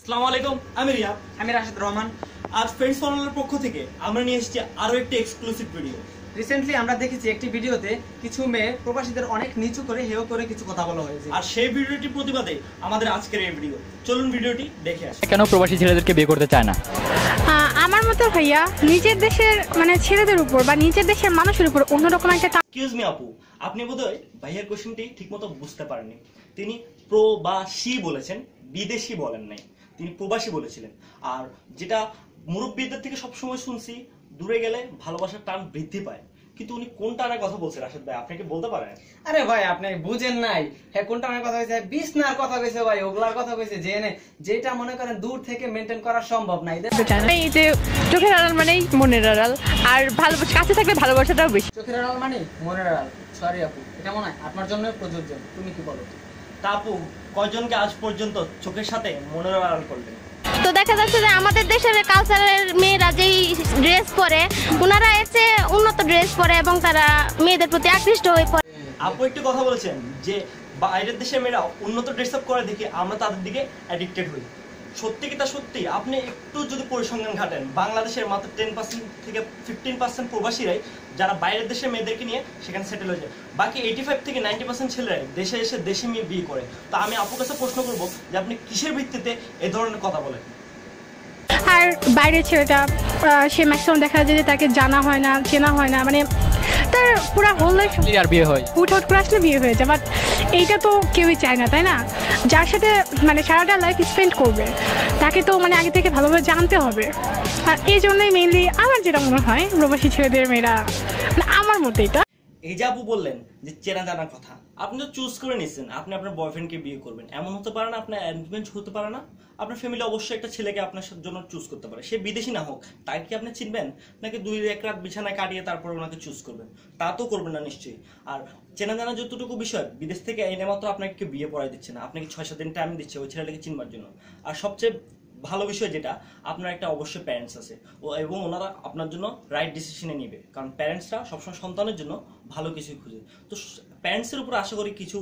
আসসালামু আলাইকুম, আমি রিয়াদ। আমি রাশেদ রহমান। আজ ফ্রেন্ডস ফর্মুলার পক্ষ থেকে আমরা নিয়ে এসেছি আরো একটি এক্সক্লুসিভ ভিডিও। রিসেন্টলি আমরা দেখেছি একটি ভিডিওতে কিছু মেয়ে প্রবাসীদের অনেক নিচু করে হেয় করে কিছু কথা বলা হয়েছে, আর সেই ভিডিওটির প্রতিবাদে আমাদের আজকের এই ভিডিও। চলুন ভিডিওটি দেখে আসি। কেন প্রবাসী ছেলেদেরকে বিয়ে করতে চায় না? আমার মতে ভাইয়া নিজের দেশের ছেলেদের উপর বা নিজের দেশের মানুষের উপর অন্যরকম একটা এক্সকিউজ মি আপু, আপনি বোধহয় ভাইয়ের কোশ্চেনটি ঠিকমতো বুঝতে পারেননি। তিনি প্রবাসী বলেছেন, বিদেশি বলেন নাই, তিনি প্রবাসী বলেছিলেন। আর যেটা মুরব্বীদের থেকে সবসময় শুনছি, দূরে গেলে ভালোবাসার টান বৃদ্ধি পায়, কিন্তু উনি কোন টানের কথা বলছেন রাশেদ ভাই, আপনি কি বলতে পারেন? আরে ভাই আপনি বুঝেন নাই, হ্যাঁ কোন টানের কথা কইছে, বিছনার কথা কইছে ভাই, ওগলার কথা কইছে, যেটা মনে করেন দূর থেকে মেইনটেইন করা সম্ভব নাই। এই যে চোখের আড়াল মানেই মনের আড়াল, আর ভালোবাসা কাছে থাকলে ভালোবাসাটাও বেশি। চোখের আড়াল মানে মনের আড়াল। সরি আপু, এটা মনে হয় আপনার জন্য প্রযোজ্য। তুমি কি বলো? তা আপু, কয়জনকে আজ পর্যন্ত চোখের সাথে মনের আড়াল করলেন? তো দেখা যাচ্ছে যে আমাদের দেশের কালচারের মেয়েরা যেই ড্রেস পরে, ওনারা এসে উন্নত ড্রেস পরে এবং তারা মেয়েদের প্রতি আকৃষ্ট হয়ে পড়ে। আপু একটু কথা বলেছেন যে বাইরের দেশের মেয়েরা উন্নত ড্রেস আপ করে দেখে আমরা তাদের দিকে অ্যাডিক্টেড হই। সত্যি কি তা সত্যি? আপনি একটু যদি পরিসংখ্যান ঘাটেন, বাংলাদেশের মাত্র 10% থেকে 15% প্রবাসীরাই যারা বাইরের দেশের মেয়েদেরকে নিয়ে সেখানে সেটেল হয়ে যায়। বাকি 85 থেকে 90% ছেলেরাই দেশে এসে দেশি মেয়ে বিয়ে করে। তো আমি আপুর কাছে প্রশ্ন করবো যে আপনি কিসের ভিত্তিতে এই ধরনের কথা বলেন? আর বাইরের ছেলেটা সে ম্যাক্সিমাম দেখা যায় যে তাকে জানা হয় না, চেনা হয় না, মানে তার পুরো হোল লাইফ আর বিয়ে হয়, হুট করে আসলে বিয়ে হয়ে যায়। বাট এইটা তো কেউই চায় না, তাই না? যার সাথে সারাটা লাইফ স্পেন্ড করবে তাকে তো আগে থেকে ভালোভাবে জানতে হবে। আর এই জন্যই মেইনলি আমার যেটা মনে হয় প্রবাসী ছেলেদের মেয়েরা, আমার মতে এটা। এই যে আপু বললেন যে চেনা জানার কথা, আপনি তো চুজ করে নিচ্ছেন আপনি আপনার বয়ফ্রেন্ডকে বিয়ে করবেন। এমন হতে পারে না আপনার অ্যারেঞ্জমেন্ট হতে পারে না? আপনার ফ্যামিলি অবশ্যই একটা ছেলেকে আপনার জন্য চুজ করতে পারে, সে বিদেশি না হোক। তাকে কি আপনি চিনবেন, নাকি 2-1 রাত বিছানায় কাটিয়ে তারপর ওনাকে চুজ করবেন? তা তো করবেন না নিশ্চয়ই। আর চেনা জানা যতটুকু বিষয়, বিদেশ থেকে এনে মাত্র আপনাকে কেউ বিয়ে পড়াই দিচ্ছে না, আপনাকে 6-7 দিন টাইম দিচ্ছে ওই ছেলেটাকে চিনবার জন্য। আর সবচেয়ে ভালো বিষয় যেটা, আপনার একটা অবশ্যই প্যারেন্টস আছে এবং ওনারা আপনার জন্য রাইট ডিসিশনে নিবে, কারণ প্যারেন্টসরা সবসময় সন্তানের জন্য ভালো কিছুই খুঁজে। তো প্যারেন্টসের উপর আশা করি কিছু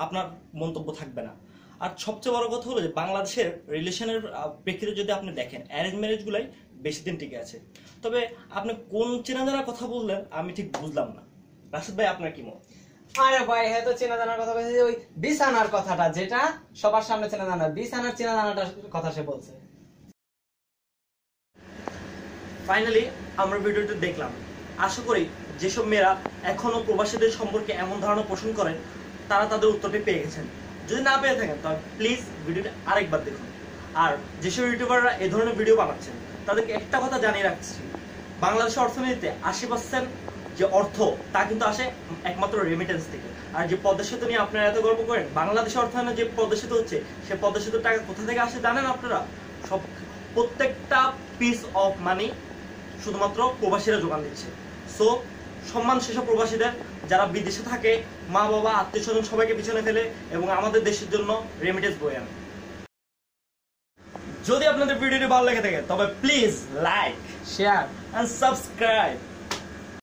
আপনার মন্তব্য থাকবে না। আর সবচেয়ে বড় কথা হলো যে বাংলাদেশের রিলেশনের প্রেক্ষিতে যদি আপনি দেখেন, অ্যারেঞ্জ ম্যারেজগুলাই বেশি দিন টিকে আছে। তবে আপনি কোন চেনা জানার কথা বললেন আমি ঠিক বুঝলাম না। রাশেদ ভাই, আপনার কি মত? আরে ভাই হ্যাঁ, তো চেনা জানার কথা কইছে, ওই বিছানার কথাটা, যেটা সবার সামনে চেনা জানা, বিছানার চেনা জানাটার কথা সে বলছে। ফাইনালি আমরা ভিডিওটি দেখলাম। আশা করি যেসব মেয়েরা এখনো প্রবাসীদের সম্পর্কে এমন ধারণা পোষণ করেন তারা তাদের উত্তরটি পেয়ে গেছেন। যদি না পেয়ে থাকেন তাহলে প্লিজ ভিডিওটি আরেকবার দেখুন। আর যেসব ইউটিউবাররা এই ধরনের ভিডিও বানাচ্ছেন তাদেরকে একটা কথা জানিয়ে রাখছি, বাংলাদেশের অর্থনীতিতে 80% যে অর্থ তা কিন্তু আসে একমাত্র রেমিটেন্স থেকে। আর যে পদ্মা সেতু নিয়ে আপনারা এত গর্ব করেন, বাংলাদেশের অর্থায়নে যে পদ্মা সেতু হচ্ছে, সে পদ্মা সেতুর টাকা কোথা থেকে আসে জানেন আপনারা? প্রত্যেকটা পিস অফ মানি শুধুমাত্র প্রবাসীরা যোগান দিচ্ছে। সো সম্মান সেসব প্রবাসীদের যারা বিদেশে থাকে, মা বাবা আত্মীয় স্বজন সবাইকে পিছনে ফেলে এবং আমাদের দেশের জন্য রেমিটেন্স বয়ে আনে। যদি আপনাদের ভিডিওটি ভালো লেগে থাকে তবে please like, share and subscribe.